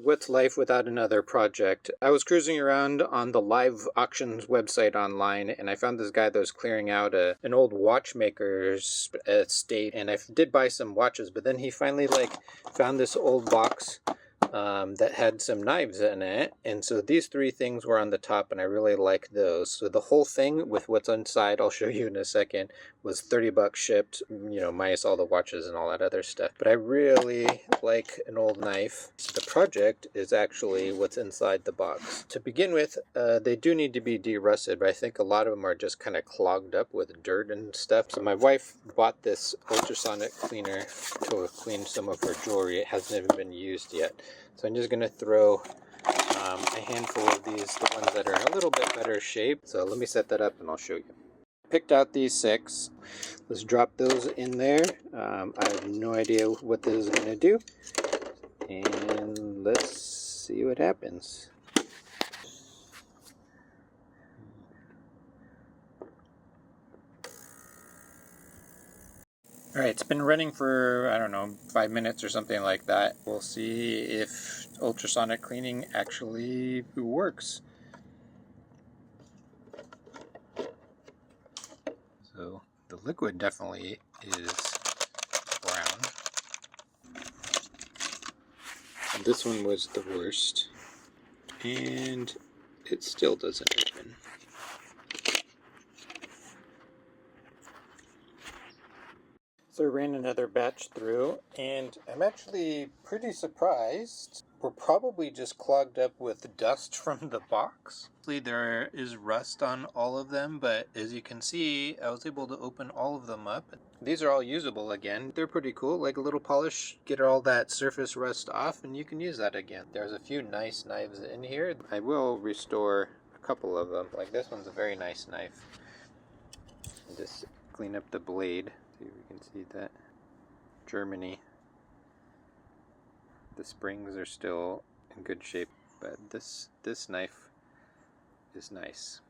What's life without another project? I was cruising around on the live auctions website online, and I found this guy that was clearing out an old watchmaker's estate, and I did buy some watches, but then he finally found this old box that had some knives in it, and so these three things were on the top, and I really like those. So the whole thing with what's inside, I'll show you in a second, was $30 shipped, minus all the watches and all that other stuff. But I really like an old knife. The project is actually what's inside the box. To begin with, they do need to be de-rusted, but I think a lot of them are just kind of clogged up with dirt and stuff. So my wife bought this ultrasonic cleaner to clean some of her jewelry. It hasn't even been used yet. So I'm just going to throw a handful of these, the ones that are in a little bit better shape. So let me set that up and I'll show you. Picked out these 6. Let's drop those in there. I have no idea what this is going to do. And let's see what happens. Alright, it's been running for, I don't know, 5 minutes or something like that. We'll see if ultrasonic cleaning actually works. So the liquid definitely is brown. And this one was the worst. And it still doesn't open. So I ran another batch through, and I'm actually pretty surprised. We're probably just clogged up with dust from the box. There is rust on all of them, but as you can see, I was able to open all of them up. These are all usable again. They're pretty cool, like a little polish, get all that surface rust off, and you can use that again. There's a few nice knives in here. I will restore a couple of them. Like this one's a very nice knife. Just clean up the blade. See if we can see that. Germany. The springs are still in good shape, but this knife is nice.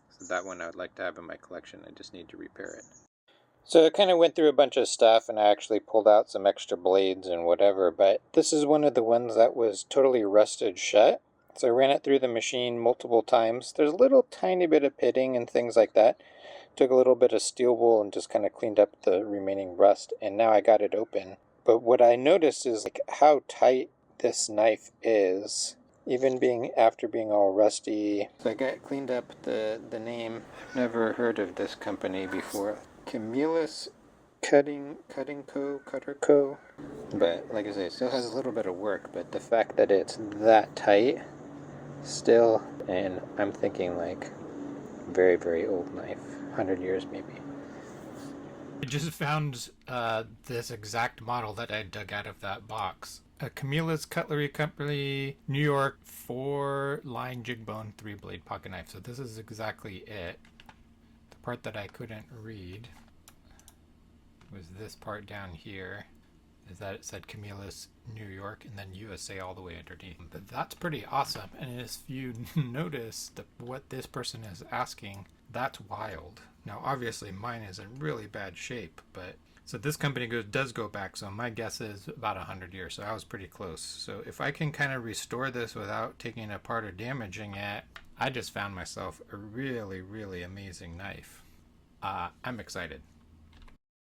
So that one I would like to have in my collection. I just need to repair it. So I kind of went through a bunch of stuff and I actually pulled out some extra blades and whatever, but this is one of the ones that was totally rusted shut. So I ran it through the machine multiple times. There's a little tiny bit of pitting and things like that. Took a little bit of steel wool and just kind of cleaned up the remaining rust, and now I got it open. But what I noticed is how tight this knife is, even after being all rusty. So I got cleaned up the name. I've never heard of this company before. Camillus Cutter Co. But like I say, it still has a little bit of work, but the fact that it's that tight still, and I'm thinking very, very old knife. 100 years maybe. I just found this exact model that I dug out of that box. A Camillus Cutlery Company, New York, 4-line jig bone 3-blade pocket knife. So this is exactly it. The part that I couldn't read was this part down here. Is that it said Camillus New York and then USA all the way underneath. But that's pretty awesome. And if you notice what this person is asking, that's wild. Now obviously mine is in really bad shape, but so this company does go back, so my guess is about 100 years, so I was pretty close. So if I can kind of restore this without taking it apart or damaging it, I just found myself a really, really amazing knife. I'm excited.